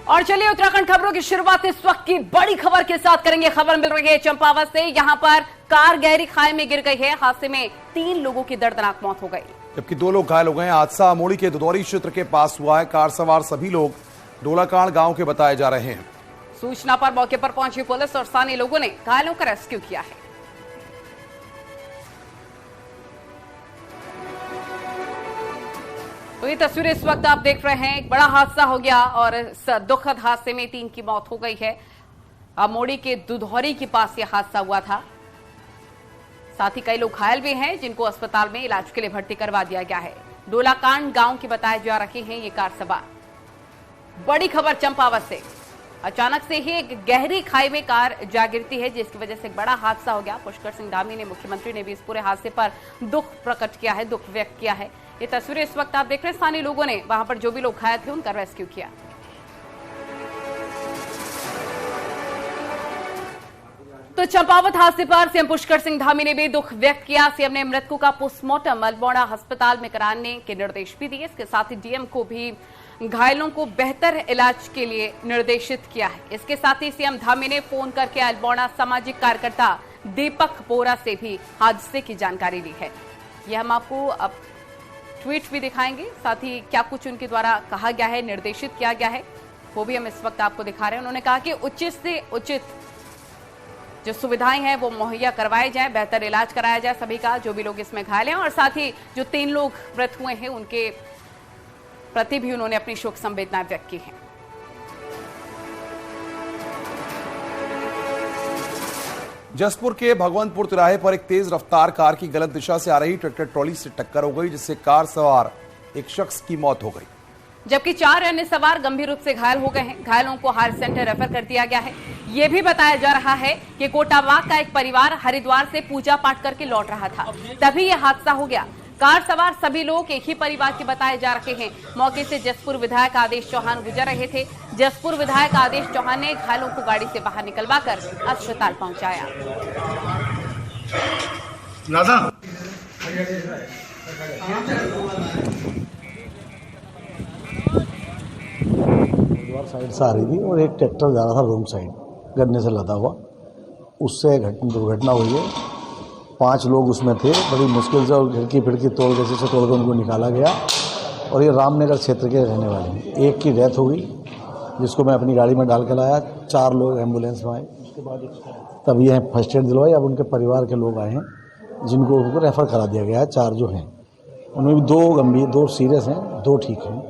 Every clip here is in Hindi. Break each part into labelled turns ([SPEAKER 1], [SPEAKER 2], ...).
[SPEAKER 1] और चलिए उत्तराखंड खबरों की शुरुआत इस वक्त की बड़ी खबर के साथ करेंगे। खबर मिल रही है चंपावत से। यहां पर कार गहरी खाई में गिर गई है। हादसे में 3 लोगों की दर्दनाक मौत हो गई,
[SPEAKER 2] जबकि 2 लोग घायल हो गए। हादसा अमोड़ी के दुधौरी क्षेत्र के पास हुआ है। कार सवार सभी लोग डोलाकांड गांव के बताए जा रहे हैं।
[SPEAKER 1] सूचना पर मौके पर पहुंची पुलिस और स्थानीय लोगों ने घायलों का रेस्क्यू किया है। तो ये तस्वीरें इस वक्त आप देख रहे हैं। एक बड़ा हादसा हो गया और इस दुखद हादसे में 3 की मौत हो गई है। अमोड़ी के दुधौरी के पास यह हादसा हुआ था। साथ ही कई लोग घायल भी हैं, जिनको अस्पताल में इलाज के लिए भर्ती करवा दिया गया है। डोलाकांड गांव के बताए जा रहे हैं ये कार सवार। बड़ी खबर चंपावत से। अचानक से ही एक गहरी खाई में कार जा गिरती है, जिसकी वजह से एक बड़ा हादसा हो गया। पुष्कर सिंह धामी ने, मुख्यमंत्री ने भी इस पूरे हादसे पर दुख प्रकट किया है, दुख व्यक्त किया है। ये तस्वीरें इस वक्त आप देख रहे हैं। स्थानीय लोगों ने वहां पर जो भी लोग घायल थे उनका रेस्क्यू किया। तो चंपावत हादसे पर सीएम पुष्कर सिंह धामी ने भी दुख व्यक्त किया। सीएम ने मृतकों का पोस्टमार्टम अल्मोड़ा अस्पताल में कराने के निर्देश भी दिए। इसके साथ ही डीएम को भी घायलों को बेहतर इलाज के लिए निर्देशित किया है। इसके साथ ही सीएम धामी ने फोन करके अल्मोड़ा सामाजिक कार्यकर्ता दीपक बोरा से भी हादसे की जानकारी ली है। यह हम आपको अब ट्वीट भी दिखाएंगे। साथ ही क्या कुछ उनके द्वारा कहा गया है, निर्देशित किया गया है, वो भी हम इस वक्त आपको दिखा रहे हैं। उन्होंने कहा कि उचित से उचित जो सुविधाएं हैं वो मुहैया करवाए जाएं, बेहतर इलाज कराया जाए सभी का, जो भी लोग इसमें घायल हैं। और साथ ही जो 3 लोग मृत हुए हैं उनके प्रति भी उन्होंने अपनी शोक संवेदनाएं व्यक्त की हैं।
[SPEAKER 2] जसपुर के भगवंतपुर तिराहे पर एक तेज रफ्तार कार की गलत दिशा से आ रही ट्रैक्टर ट्रॉली से टक्कर हो गई, जिससे कार सवार एक शख्स की मौत हो गई,
[SPEAKER 1] जबकि 4 अन्य सवार गंभीर रूप से घायल हो गए हैं। घायलों को हायर सेंटर रेफर कर दिया गया है। यह भी बताया जा रहा है कि कोटावाग का एक परिवार हरिद्वार से पूजा पाठ करके लौट रहा था, तभी यह हादसा हो गया। कार सवार सभी लोग एक ही परिवार के बताए जा रहे हैं। मौके से जसपुर विधायक आदेश चौहान गुजर रहे थे। जसपुर विधायक आदेश चौहान ने घायलों को गाड़ी से बाहर निकलवाकर अस्पताल पहुंचाया।
[SPEAKER 3] साइड से आ रही थी और एक ट्रैक्टर जा रहा था रोड साइड गन्ने से लदा हुआ, उससे दुर्घटना हुई है। 5 लोग उसमें थे। बड़ी मुश्किल से और खिड़की फिड़की तोड़ के उनको निकाला गया और ये रामनगर क्षेत्र के रहने वाले हैं। एक की डेथ हो गई, जिसको मैं अपनी गाड़ी में डाल के लाया। 4 लोग एम्बुलेंस में आए, उसके बाद तब ये फर्स्ट एड दिलवाई। अब उनके परिवार के लोग आए हैं, जिनको उनको रेफर करा दिया गया है। 4 जो हैं उनमें भी 2 गंभीर, 2 सीरियस हैं, 2 ठीक हैं।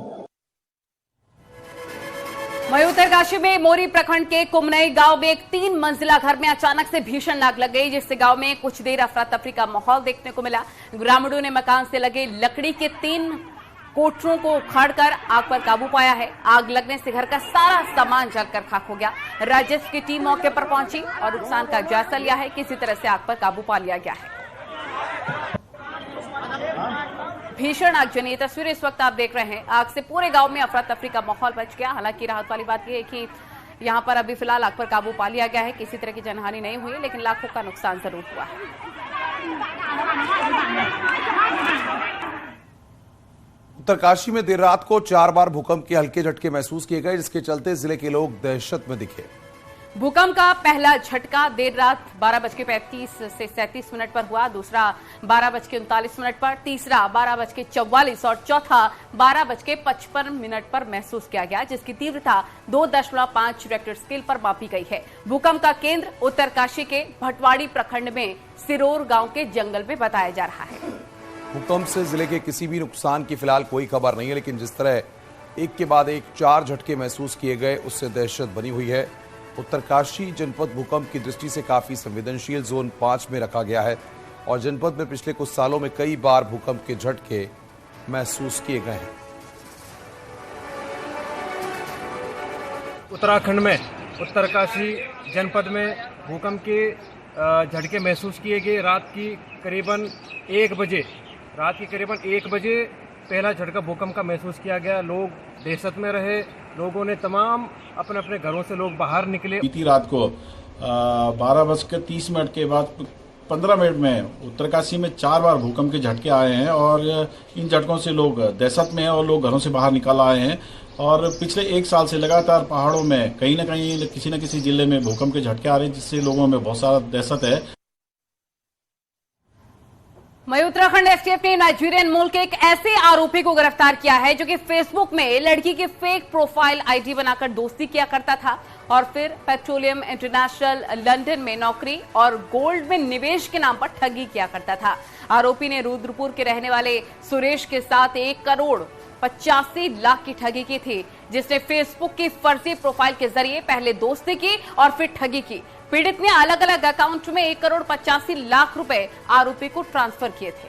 [SPEAKER 1] वहीं उत्तरकाशी में मोरी प्रखंड के कुमनई गांव में एक 3 मंजिला घर में अचानक से भीषण आग लग गई, जिससे गांव में कुछ देर अफरा तफरी का माहौल देखने को मिला। ग्रामीणों ने मकान से लगे लकड़ी के 3 कोठरों को उखाड़कर आग पर काबू पाया है। आग लगने से घर का सारा सामान जलकर खाक हो गया। राजस्व की टीम मौके पर पहुंची और नुकसान का जायजा लिया है। किसी तरह से आग पर काबू पा लिया गया है। भीषण आगजनी ये तस्वीरें इस वक्त आप देख रहे हैं। आग से पूरे गांव में अफरा तफरी का माहौल बच गया। हालांकि राहत वाली बात यह है कि यहां पर अभी फिलहाल आग पर काबू पा लिया गया है। किसी तरह की जनहानि नहीं हुई, लेकिन लाखों का नुकसान जरूर हुआ है।
[SPEAKER 2] उत्तरकाशी में देर रात को 4 बार भूकंप के हल्के झटके महसूस किए गए, जिसके चलते जिले के लोग दहशत में दिखे।
[SPEAKER 1] भूकंप का पहला झटका देर रात 12:35 से 37 मिनट पर हुआ, दूसरा 12:39 पर, तीसरा 12:44 और चौथा 12:55 पर महसूस किया गया, जिसकी तीव्रता 2.5 रिक्टर स्केल पर मापी गई है। भूकंप का केंद्र उत्तरकाशी के भटवाड़ी प्रखंड में सिरोर गांव के जंगल में बताया जा रहा है।
[SPEAKER 2] भूकंप से जिले के किसी भी नुकसान की फिलहाल कोई खबर नहीं है, लेकिन जिस तरह एक के बाद एक 4 झटके महसूस किए गए, उससे दहशत बनी हुई है। उत्तरकाशी जनपद भूकंप की दृष्टि से काफी संवेदनशील जोन 5 में रखा गया है और जनपद में पिछले कुछ सालों में कई बार भूकंप के झटके महसूस किए गए हैं।
[SPEAKER 4] उत्तराखंड में उत्तरकाशी जनपद में भूकंप के झटके महसूस किए गए। रात की करीबन 1 बजे पहला झटका भूकंप का महसूस किया गया। लोग दहशत में रहे। लोगों ने तमाम अपने अपने घरों से लोग बाहर निकले।
[SPEAKER 5] बीती रात को 12:30 के बाद 15 मिनट में उत्तरकाशी में 4 बार भूकंप के झटके आए हैं और इन झटकों से लोग दहशत में हैं और लोग घरों से बाहर निकल आए हैं। और पिछले 1 साल से लगातार पहाड़ों में कहीं न कहीं किसी न किसी जिले में भूकंप के झटके आ रहे हैं, जिससे लोगों में बहुत सारा दहशत है।
[SPEAKER 1] वहीं उत्तराखंड एसटीएफ ने नाइजीरियन मूल के एक ऐसे आरोपी को गिरफ्तार किया है जो कि फेसबुक में लड़की की फेक प्रोफाइल आईडी बनाकर दोस्ती किया करता था और फिर पेट्रोलियम इंटरनेशनल लंदन में नौकरी और गोल्ड में निवेश के नाम पर ठगी किया करता था। आरोपी ने रुद्रपुर के रहने वाले सुरेश के साथ 1 करोड़ 85 लाख की ठगी की थी, जिसने फेसबुक की फर्जी प्रोफाइल के जरिए पहले दोस्ती की और फिर ठगी की। पीड़ित ने अलग अलग अकाउंट में 1 करोड़ 85 लाख रुपए आरोपी को ट्रांसफर किए थे।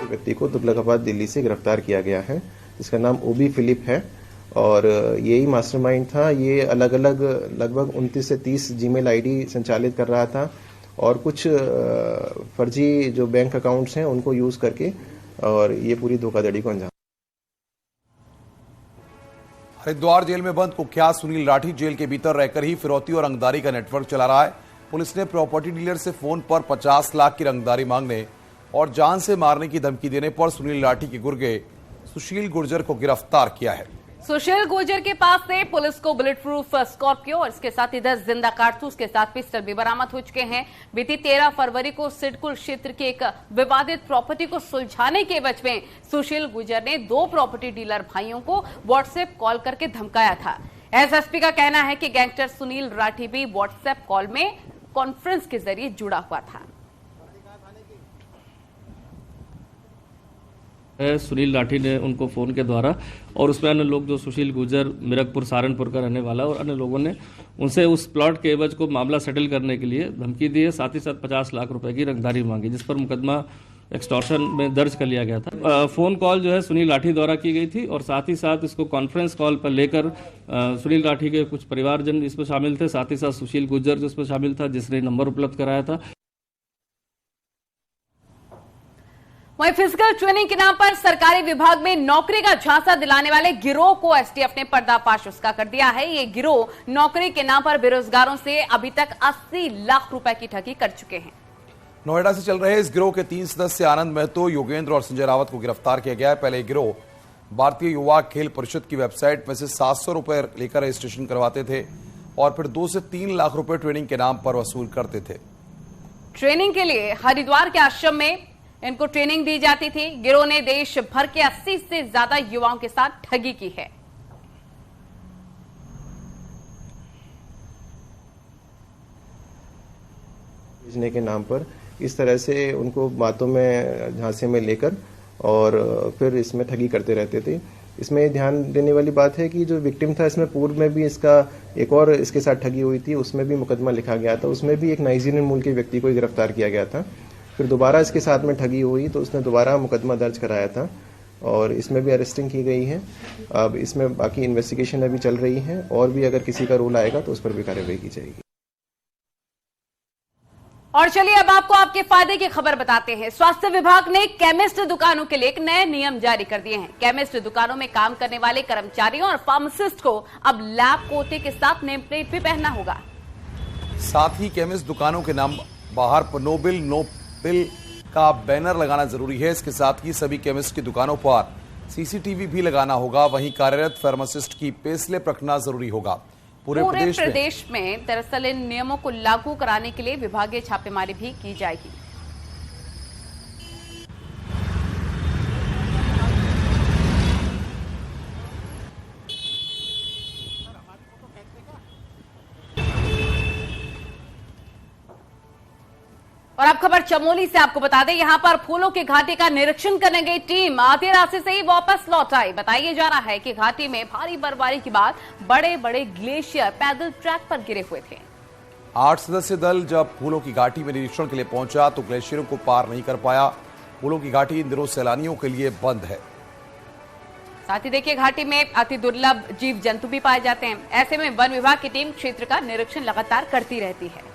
[SPEAKER 6] व्यक्ति को तुगलकाबाद दिल्ली से गिरफ्तार किया गया है, जिसका नाम ओबी फिलिप है और यही मास्टरमाइंड था। ये अलग अलग लगभग 29 से 30 जीमेल आईडी संचालित कर रहा था और कुछ फर्जी जो बैंक अकाउंट्स हैं उनको यूज करके और ये पूरी धोखाधड़ी को अंजाम।
[SPEAKER 2] हरिद्वार जेल में बंद कुख्यात सुनील राठी जेल के भीतर रहकर ही फिरौती और रंगदारी का नेटवर्क चला रहा है। पुलिस ने प्रॉपर्टी डीलर से फोन पर 50 लाख की रंगदारी मांगने और जान से मारने की धमकी देने पर सुनील राठी के गुर्गे सुशील गुर्जर को गिरफ्तार किया है।
[SPEAKER 1] सुशील गुर्जर के पास से पुलिस को बुलेट प्रूफ स्कॉर्पियो और इसके साथ ही 10 जिंदा कारतूस के साथ पिस्टल भी बरामद हो चुके हैं। बीती 13 फरवरी को सिडकुल क्षेत्र के एक विवादित प्रॉपर्टी को सुलझाने के एवज में सुशील गुर्जर ने 2 प्रॉपर्टी डीलर भाइयों को व्हाट्सएप कॉल करके धमकाया था। एसएसपी का कहना है कि गैंगस्टर सुनील राठी भी व्हाट्सएप कॉल में कॉन्फ्रेंस के जरिए जुड़ा हुआ था।
[SPEAKER 7] सुनील राठी ने उनको फ़ोन के द्वारा और उसमें अन्य लोग जो सुशील गुर्जर मिरकपुर सहारनपुर का रहने वाला और अन्य लोगों ने उनसे उस प्लॉट के एवज को मामला सेटल करने के लिए धमकी दी है। साथ ही साथ 50 लाख रुपए की रंगदारी मांगी, जिस पर मुकदमा एक्सटॉर्शन में दर्ज कर लिया गया था। फ़ोन कॉल जो है सुनील राठी द्वारा की गई थी और साथ ही साथ इसको कॉन्फ्रेंस कॉल पर लेकर सुनील राठी के कुछ परिवारजन इसमें शामिल थे, साथ ही साथ सुशील गुर्जर जो इसमें शामिल था, जिसने नंबर उपलब्ध कराया था।
[SPEAKER 1] वहीं फिजिकल ट्रेनिंग के नाम पर सरकारी विभाग में नौकरी का झांसा दिलाने वाले गिरोह को एसटीएफ ने पर्दाफाश उसका कर दिया है। ये गिरोह नौकरी के नाम पर बेरोजगारों से अभी तक 80 लाख रुपए की ठगी कर चुके हैं।
[SPEAKER 2] नोएडा से चल रहे इस गिरोह के 3 सदस्य आनंद महतो, योगेंद्र और संजय रावत को गिरफ्तार किया गया है। पहले गिरोह भारतीय युवा खेल परिषद की वेबसाइट में से 700 रुपए लेकर रजिस्ट्रेशन करवाते थे और फिर 2 से 3 लाख रुपए ट्रेनिंग के नाम पर वसूल करते थे।
[SPEAKER 1] ट्रेनिंग के लिए हरिद्वार के आश्रम में इनको ट्रेनिंग दी जाती थी। गिरोह ने देश भर के 80 से ज्यादा युवाओं के साथ ठगी की है।
[SPEAKER 6] भेजने के नाम पर इस तरह से उनको बातों में झांसे में लेकर और फिर इसमें ठगी करते रहते थे। इसमें ध्यान देने वाली बात है कि जो विक्टिम था, इसमें पूर्व में भी इसका एक और इसके साथ ठगी हुई थी, उसमें भी मुकदमा लिखा गया था। उसमें भी एक नाइजीरियन मूल के व्यक्ति को गिरफ्तार किया गया था। फिर दोबारा इसके साथ में ठगी हुई तो उसने दोबारा मुकदमा दर्ज कराया था और इसमें भी अरेस्टिंग की गई है। अब इसमें बाकी इन्वेस्टिगेशन अभी चल रही है और भी अगर किसी का रोल आएगा तो उस पर भी कार्रवाई की जाएगी।
[SPEAKER 1] और चलिए अब आपको आपके फायदे की खबर बताते हैं। स्वास्थ्य विभाग ने केमिस्ट दुकानों के लिए एक नए नियम जारी कर दिए हैं। केमिस्ट दुकानों में काम करने वाले कर्मचारियों और फार्मासिस्ट को अब लैब कोटे के साथ नेम प्लेट भी पहनना होगा।
[SPEAKER 2] साथ ही केमिस्ट दुकानों के नाम बाहर नो बिल नो बिल का बैनर लगाना जरूरी है। इसके साथ ही सभी केमिस्ट की दुकानों पर सीसीटीवी भी लगाना होगा। वहीं कार्यरत फार्मासिस्ट की पे स्लिप रखना जरूरी होगा। पूरे प्रदेश में दरअसल इन नियमों को लागू कराने के लिए विभागीय छापेमारी भी की जाएगी। और अब खबर चमोली से आपको बता दें, यहां पर फूलों की घाटी का निरीक्षण करने गई टीम आधे रास्ते से ही वापस लौट आई। बताया जा रहा है कि घाटी में भारी बर्फबारी के बाद बड़े बड़े ग्लेशियर पैदल ट्रैक पर गिरे हुए थे। 8 सदस्यीय दल जब फूलों की घाटी में निरीक्षण के लिए पहुंचा तो ग्लेशियरों को पार नहीं कर पाया। फूलों की घाटी इन दिनों सैलानियों के लिए बंद है।
[SPEAKER 1] साथ ही देखिए, घाटी में अति दुर्लभ जीव जंतु भी पाए जाते हैं। ऐसे में वन विभाग की टीम क्षेत्र का निरीक्षण लगातार करती रहती है।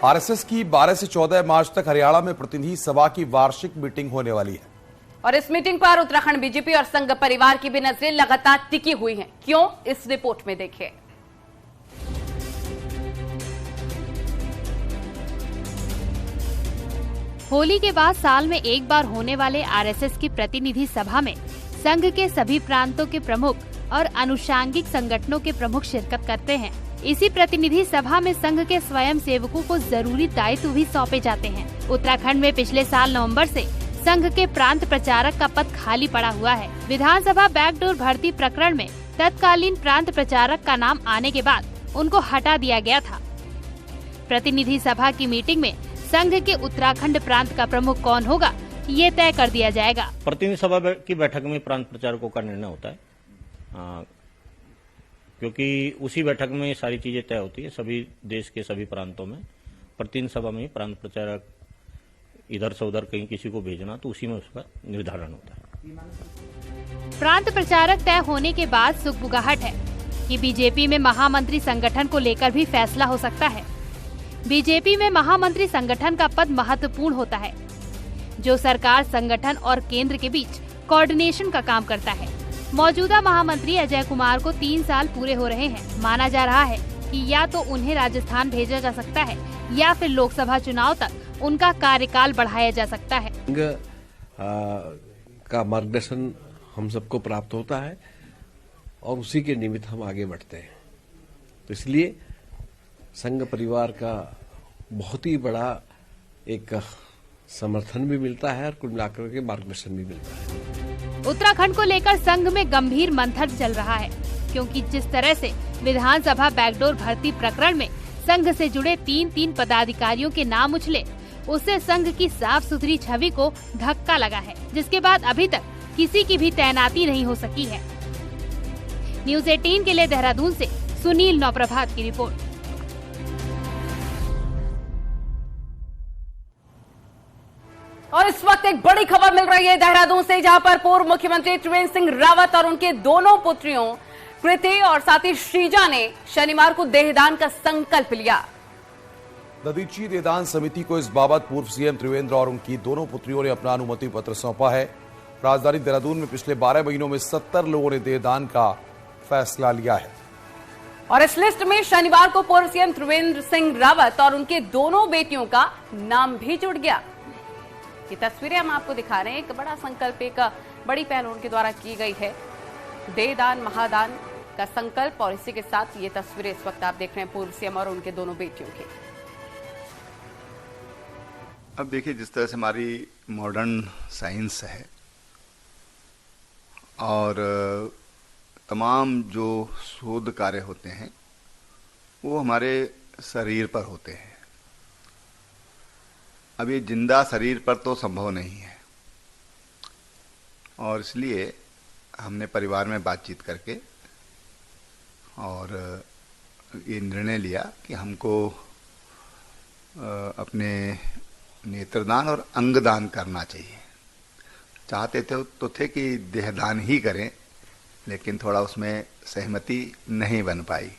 [SPEAKER 2] आरएसएस की 12 से 14 मार्च तक हरियाणा में प्रतिनिधि सभा की वार्षिक मीटिंग होने वाली है।
[SPEAKER 1] और इस मीटिंग पर उत्तराखंड बीजेपी और संघ परिवार की भी नजरें लगातार टिकी हुई हैं। क्यों, इस रिपोर्ट में देखिए।
[SPEAKER 8] होली के बाद साल में एक बार होने वाले आरएसएस की प्रतिनिधि सभा में संघ के सभी प्रांतों के प्रमुख और अनुषांगिक संगठनों के प्रमुख शिरकत करते हैं। इसी प्रतिनिधि सभा में संघ के स्वयं सेवकों को जरूरी दायित्व भी सौंपे जाते हैं। उत्तराखंड में पिछले साल नवंबर से संघ के प्रांत प्रचारक का पद खाली पड़ा हुआ है। विधानसभा बैकडोर भर्ती प्रकरण में तत्कालीन प्रांत प्रचारक का नाम आने के बाद उनको हटा दिया गया था। प्रतिनिधि सभा की मीटिंग में संघ के उत्तराखंड प्रांत का प्रमुख कौन होगा, ये तय कर दिया जाएगा।
[SPEAKER 9] प्रतिनिधि सभा की बैठक में प्रांत प्रचारकों का निर्णय होता है, क्योंकि उसी बैठक में सारी चीजें तय होती है। सभी देश के सभी प्रांतों में प्रतिनिधि सभा में प्रांत प्रचारक इधर से उधर कहीं किसी को भेजना, तो उसी में उसका निर्धारण होता है।
[SPEAKER 8] प्रांत प्रचारक तय होने के बाद सुगबुगाहट है कि बीजेपी में महामंत्री संगठन को लेकर भी फैसला हो सकता है। बीजेपी में महामंत्री संगठन का पद महत्वपूर्ण होता है, जो सरकार, संगठन और केंद्र के बीच कोऑर्डिनेशन का काम करता है। मौजूदा महामंत्री अजय कुमार को 3 साल पूरे हो रहे हैं। माना जा रहा है कि या तो उन्हें राजस्थान भेजा जा सकता है या फिर लोकसभा चुनाव तक उनका कार्यकाल बढ़ाया जा सकता है।
[SPEAKER 10] का मार्गदर्शन हम सबको प्राप्त होता है और उसी के निमित्त हम आगे बढ़ते हैं। तो इसलिए संघ परिवार का बहुत ही बड़ा एक समर्थन भी मिलता है और कुल मिलाकर के मार्गदर्शन भी मिलता है।
[SPEAKER 8] उत्तराखंड को लेकर संघ में गंभीर मंथन चल रहा है, क्योंकि जिस तरह से विधानसभा बैकडोर भर्ती प्रकरण में संघ से जुड़े 3 पदाधिकारियों के नाम उछले, उससे संघ की साफ सुथरी छवि को धक्का लगा है, जिसके बाद अभी तक किसी की भी तैनाती नहीं हो सकी है। न्यूज़ 18 के लिए देहरादून से सुनील नौप्रभात की रिपोर्ट।
[SPEAKER 1] और इस वक्त एक बड़ी खबर मिल रही है देहरादून से, जहां पर पूर्व मुख्यमंत्री त्रिवेंद्र सिंह रावत और उनके दोनों पुत्रियों कृति और साथी श्रीजा ने शनिवार को देहदान का संकल्प लिया।
[SPEAKER 2] दधीची देहदान समिति को इस बाबत पूर्व सीएम त्रिवेंद्र और उनकी दोनों पुत्रियों ने अपना अनुमति पत्र सौंपा है। राजधानी देहरादून में पिछले 12 महीनों में 70 लोगों ने देहदान का फैसला लिया है।
[SPEAKER 1] और इस लिस्ट में शनिवार को पूर्व सीएम त्रिवेंद्र सिंह रावत और उनके दोनों बेटियों का नाम भी जुड़ गया। ये तस्वीरें हम आपको दिखा रहे हैं। एक बड़ा संकल्प, एक बड़ी पहल उनके द्वारा की गई है, देहदान महादान का संकल्प। और इसी के साथ ये तस्वीरें इस वक्त आप देख रहे हैं पूर्व सीएम और उनके दोनों बेटियों की।
[SPEAKER 11] अब देखिए, जिस तरह से हमारी मॉडर्न साइंस है और तमाम जो शोध कार्य होते हैं वो हमारे शरीर पर होते हैं। अब ये जिंदा शरीर पर तो संभव नहीं है, और इसलिए हमने परिवार में बातचीत करके और ये निर्णय लिया कि हमको अपने नेत्रदान और अंगदान करना चाहिए। चाहते थे कि देहदान ही करें, लेकिन थोड़ा उसमें सहमति नहीं बन पाई।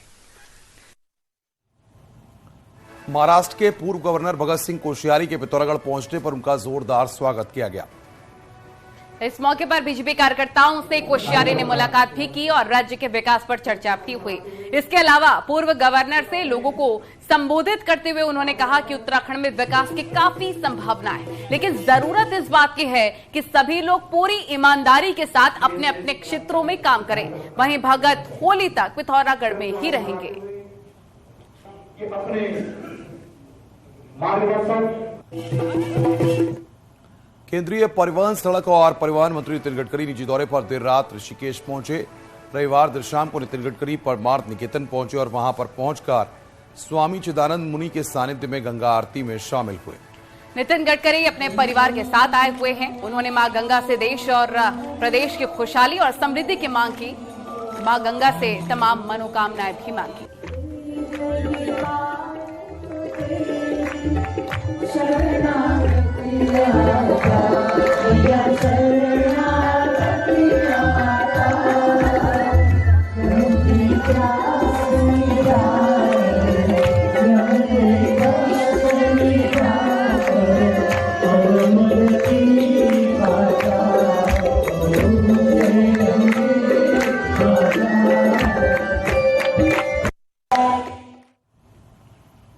[SPEAKER 2] महाराष्ट्र के पूर्व गवर्नर भगत सिंह कोश्यारी के पिथौरागढ़ पहुंचने पर उनका जोरदार स्वागत किया गया।
[SPEAKER 1] इस मौके पर बीजेपी कार्यकर्ताओं से कोश्यारी ने मुलाकात भी की और राज्य के विकास पर चर्चा भी हुई। इसके अलावा पूर्व गवर्नर से लोगों को संबोधित करते हुए उन्होंने कहा कि उत्तराखंड में विकास की काफी संभावना है, लेकिन जरूरत इस बात की है कि सभी लोग पूरी ईमानदारी के साथ अपने अपने क्षेत्रों में काम करें। वहीं भगत होली तक पिथौरागढ़ में ही रहेंगे।
[SPEAKER 2] केंद्रीय परिवहन, सड़क और परिवहन मंत्री नितिन गडकरी निजी दौरे पर देर रात ऋषिकेश पहुंचे। रविवार देर शाम को नितिन गडकरी परमार्थ निकेतन पहुंचे और वहां पर पहुंचकर स्वामी चिदानंद मुनि के सानिध्य में गंगा आरती में शामिल हुए।
[SPEAKER 1] नितिन गडकरी अपने परिवार के साथ आए हुए हैं। उन्होंने मां गंगा से देश और प्रदेश की खुशहाली और समृद्धि की मांग की। मां गंगा से तमाम मनोकामनाएं भी मांगी।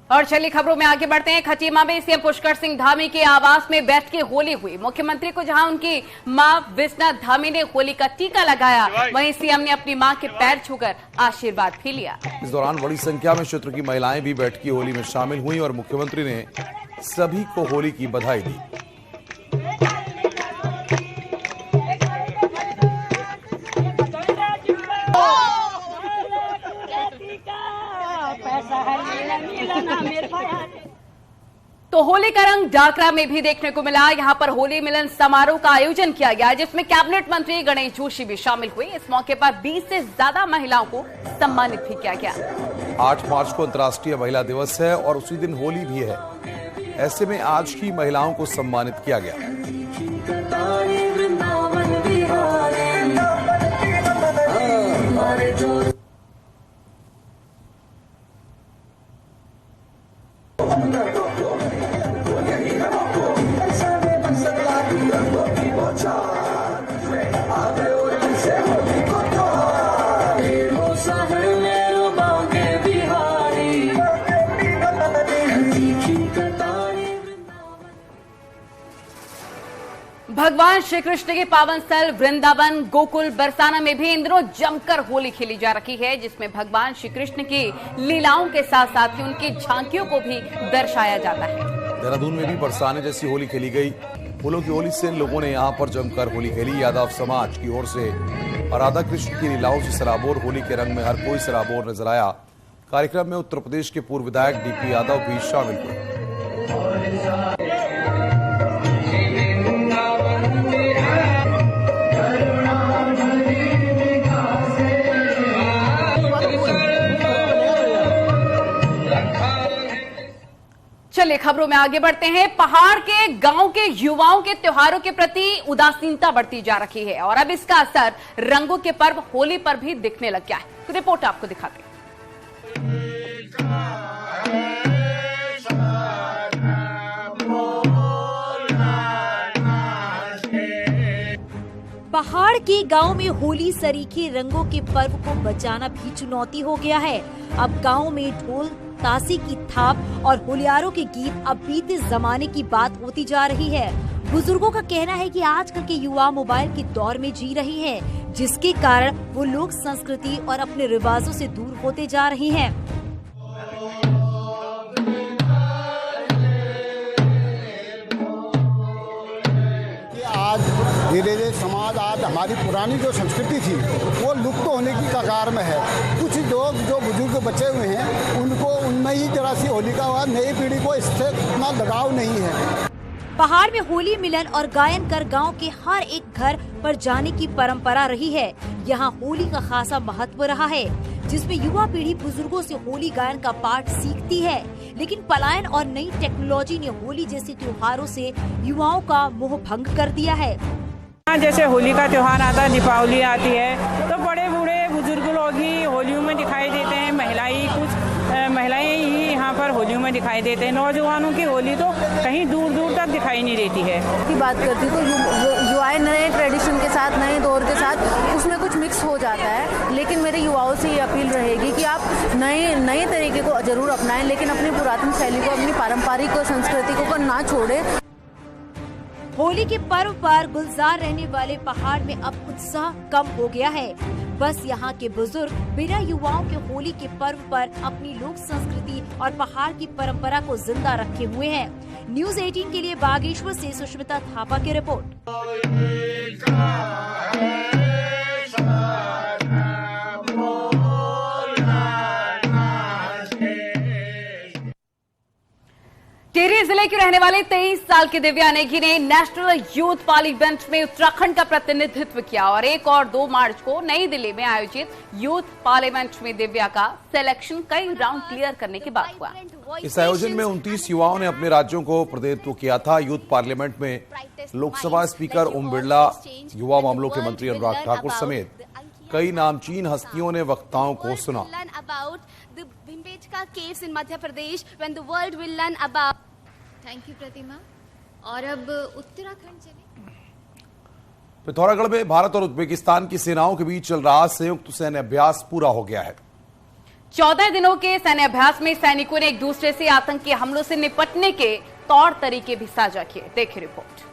[SPEAKER 1] और चलिए खबरों में आगे बढ़ते हैं। खटीमा में सीएम पुष्कर सिंह धामी के आवास में बैठ के होली हुई। मुख्यमंत्री को जहां उनकी मां विस्ना धामी ने होली का टीका लगाया, वहीं सीएम ने अपनी मां के पैर छूकर आशीर्वाद भी लिया।
[SPEAKER 2] इस दौरान बड़ी संख्या में क्षेत्र की महिलाएं भी बैठकी होली में शामिल हुई और मुख्यमंत्री ने सभी को होली की बधाई दी।
[SPEAKER 1] तो होली का रंग डाकरा में भी देखने को मिला। यहां पर होली मिलन समारोह का आयोजन किया गया, जिसमें कैबिनेट मंत्री गणेश जोशी भी शामिल हुए। इस मौके पर 20 से ज्यादा महिलाओं को सम्मानित भी किया गया।
[SPEAKER 2] 8 मार्च को अंतर्राष्ट्रीय महिला दिवस है और उसी दिन होली भी है। ऐसे में आज की महिलाओं को सम्मानित किया गया।
[SPEAKER 1] भगवान श्री कृष्ण के पावन स्थल वृंदावन, गोकुल, बरसाना में भी इन दिनों जमकर होली खेली जा रही है, जिसमें भगवान श्री कृष्ण की लीलाओं के साथ साथ ही उनकी झांकियों को भी दर्शाया जाता है।
[SPEAKER 2] देहरादून में भी बरसाने जैसी होली खेली गई। फूलों की होली से लोगों ने यहाँ पर जमकर होली खेली। यादव समाज की ओर से राधा कृष्ण की लीलाओं से सराबोर होली के रंग में हर कोई सराबोर नजर आया। कार्यक्रम में उत्तर प्रदेश के पूर्व विधायक डीपी यादव भी शामिल हुए।
[SPEAKER 1] चलिए खबरों में आगे बढ़ते हैं। पहाड़ के गांव के युवाओं के त्योहारों के प्रति उदासीनता बढ़ती जा रही है और अब इसका असर रंगों के पर्व होली पर भी दिखने लग गया है। तो रिपोर्ट आपको दिखाते हैं।
[SPEAKER 12] पहाड़ के गांव में होली सरीखे रंगों के पर्व को बचाना भी चुनौती हो गया है। अब गांव में ढोल ताशी की थाप और होलियारों के गीत अब बीते जमाने की बात होती जा रही है। बुजुर्गों का कहना है कि आजकल के युवा मोबाइल के दौर में जी रहे हैं, जिसके कारण वो लोग संस्कृति और अपने रिवाजों से दूर होते जा रहे हैं।
[SPEAKER 13] आज धीरे धीरे समाज, आज हमारी पुरानी जो संस्कृति थी वो लुप्त होने की कगार में है। कुछ लोग जो बुजुर्ग बचे हुए हैं उनको उनमें ही जरा सी होली का हुआ, नई पीढ़ी को इससे इतना लगाव नहीं है।
[SPEAKER 12] पहाड़ में होली मिलन और गायन कर गांव के हर एक घर पर जाने की परंपरा रही है। यहाँ होली का खासा महत्व रहा है, जिसमें युवा पीढ़ी बुजुर्गों से होली गायन का पाठ सीखती है। लेकिन पलायन और नई टेक्नोलॉजी ने होली जैसे त्योहारों से युवाओं का मोह भंग कर दिया है।
[SPEAKER 14] जैसे होली का त्योहार आता है, दीपावली आती है, तो बड़े बूढ़े बुजुर्ग लोग ही होलियों में दिखाई देते हैं। महिलाएं ही यहाँ पर होलियों में दिखाई देते हैं। नौजवानों की होली तो कहीं दूर दूर तक दिखाई नहीं देती है।
[SPEAKER 15] की बात करती तो युवाएं नए ट्रेडिशन के साथ, नए दौर के साथ उसमें कुछ मिक्स हो जाता है। लेकिन मेरे युवाओं से ये अपील रहेगी कि आप नए तरीके को जरूर अपनाएं, लेकिन अपनी पुरातन शैली को, अपनी पारंपरिक संस्कृति को ना छोड़े।
[SPEAKER 12] होली के पर्व पर गुलजार रहने वाले पहाड़ में अब उत्साह कम हो गया है। बस यहाँ के बुजुर्ग बिना युवाओं के होली के पर्व पर अपनी लोक संस्कृति और पहाड़ की परंपरा को जिंदा रखे हुए हैं। न्यूज़ 18 के लिए बागेश्वर से सुष्मिता थापा की रिपोर्ट।
[SPEAKER 1] टिहरी जिले की रहने वाली 23 साल की दिव्या नेगी ने नेशनल यूथ पार्लियामेंट में उत्तराखंड का प्रतिनिधित्व किया और 1 और 2 मार्च को नई दिल्ली में आयोजित यूथ पार्लियामेंट में दिव्या का सिलेक्शन कई राउंड क्लियर करने के बाद हुआ।
[SPEAKER 2] इस आयोजन में 29 युवाओं ने अपने राज्यों को प्रतिनिधित्व किया था। यूथ पार्लियामेंट में लोकसभा स्पीकर ओम बिरला, युवा मामलों के मंत्री अनुराग ठाकुर समेत कई नामचीन हस्तियों ने वक्ताओं को सुना।
[SPEAKER 16] थैंक यू प्रतिमा। और अब उत्तराखंड चले।
[SPEAKER 2] पिथौरागढ़ में भारत और उज्बेकिस्तान की सेनाओं के बीच चल रहा संयुक्त सैन्य अभ्यास पूरा हो गया है।
[SPEAKER 1] 14 दिनों के सैन्य अभ्यास में सैनिकों ने एक दूसरे से आतंकी हमलों से निपटने के तौर तरीके भी साझा किए। देखिए रिपोर्ट।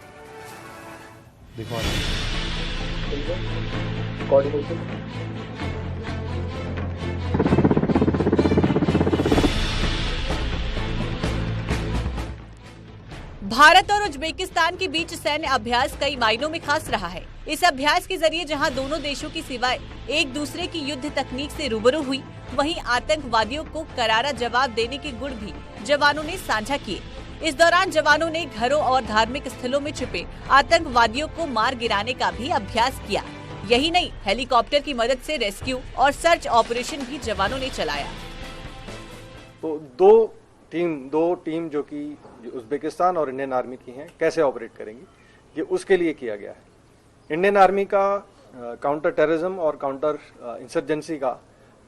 [SPEAKER 17] भारत और उज्बेकिस्तान के बीच सैन्य अभ्यास कई मायनों में खास रहा है। इस अभ्यास के जरिए जहां दोनों देशों की सेनाएं एक दूसरे की युद्ध तकनीक से रूबरू हुई, वहीं आतंकवादियों को करारा जवाब देने के गुण भी जवानों ने साझा किए। इस दौरान जवानों ने घरों और धार्मिक स्थलों में छिपे आतंकवादियों को मार गिराने का भी अभ्यास किया। यही नहीं, हेलीकॉप्टर की मदद से रेस्क्यू और सर्च ऑपरेशन भी जवानों ने चलाया।
[SPEAKER 18] तो दो टीम जो कि उज्बेकिस्तान और इंडियन आर्मी की हैं, कैसे ऑपरेट करेंगी, ये उसके लिए किया गया है। इंडियन आर्मी का काउंटर टेररिज्म और काउंटर इंसर्जेंसी का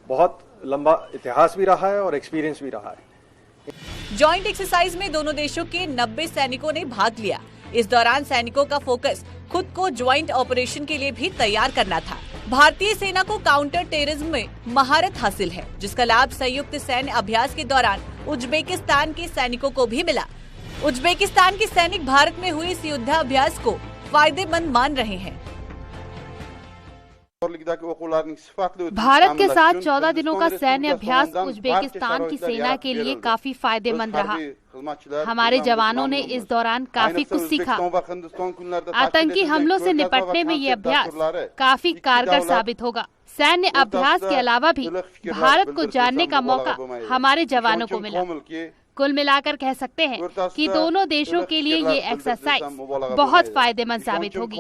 [SPEAKER 18] बहुत लंबा इतिहास भी रहा है और एक्सपीरियंस भी रहा है।
[SPEAKER 17] जॉइंट एक्सरसाइज में दोनों देशों के 90 सैनिकों ने भाग लिया। इस दौरान सैनिकों का फोकस खुद को ज्वाइंट ऑपरेशन के लिए भी तैयार करना था। भारतीय सेना को काउंटर टेररिज्म में महारत हासिल है, जिसका लाभ संयुक्त सैन्य अभ्यास के दौरान उज्बेकिस्तान के सैनिकों को भी मिला। उज्बेकिस्तान के सैनिक भारत में हुए इस युद्धाभ्यास को फायदेमंद मान रहे हैं।
[SPEAKER 8] भारत के साथ 14 दिनों का सैन्य अभ्यास उज्बेकिस्तान की सेना के लिए काफी फायदेमंद रहा। हमारे जवानों ने इस दौरान काफी कुछ सीखा। आतंकी हमलों से निपटने में ये अभ्यास काफी कारगर साबित होगा। सैन्य अभ्यास के अलावा भी भारत को जानने का मौका हमारे जवानों को मिला। कुल मिलाकर कह सकते हैं कि दोनों देशों के लिए ये एक्सरसाइज बहुत फायदेमंद साबित होगी।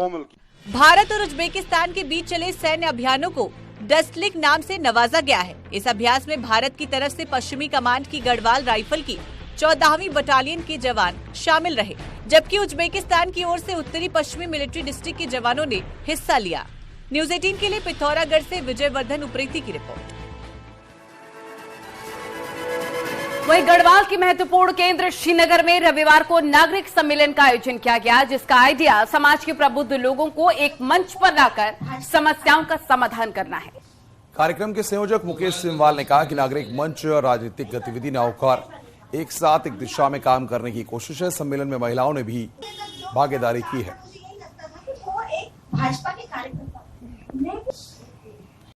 [SPEAKER 17] भारत और उज्बेकिस्तान के बीच चले सैन्य अभियानों को डस्टलिक नाम से नवाजा गया है। इस अभ्यास में भारत की तरफ से पश्चिमी कमांड की गढ़वाल राइफल की 14वीं बटालियन के जवान शामिल रहे, जबकि उज्बेकिस्तान की ओर से उत्तरी पश्चिमी मिलिट्री डिस्ट्रिक्ट के जवानों ने हिस्सा लिया। न्यूज 18 के लिए पिथौरागढ़ से विजयवर्धन उप्रेती की रिपोर्ट।
[SPEAKER 1] वहीं गढ़वाल के महत्वपूर्ण केंद्र श्रीनगर में रविवार को नागरिक सम्मेलन का आयोजन किया गया, जिसका आइडिया समाज के प्रबुद्ध लोगों को एक मंच पर लाकर समस्याओं का समाधान करना है।
[SPEAKER 2] कार्यक्रम के संयोजक मुकेश सिमवाल ने कहा कि नागरिक मंच और राजनीतिक गतिविधि न होकर एक साथ एक दिशा में काम करने की कोशिश है। सम्मेलन में महिलाओं ने भी भागीदारी की है।
[SPEAKER 19] भाजपा के कार्यक्रम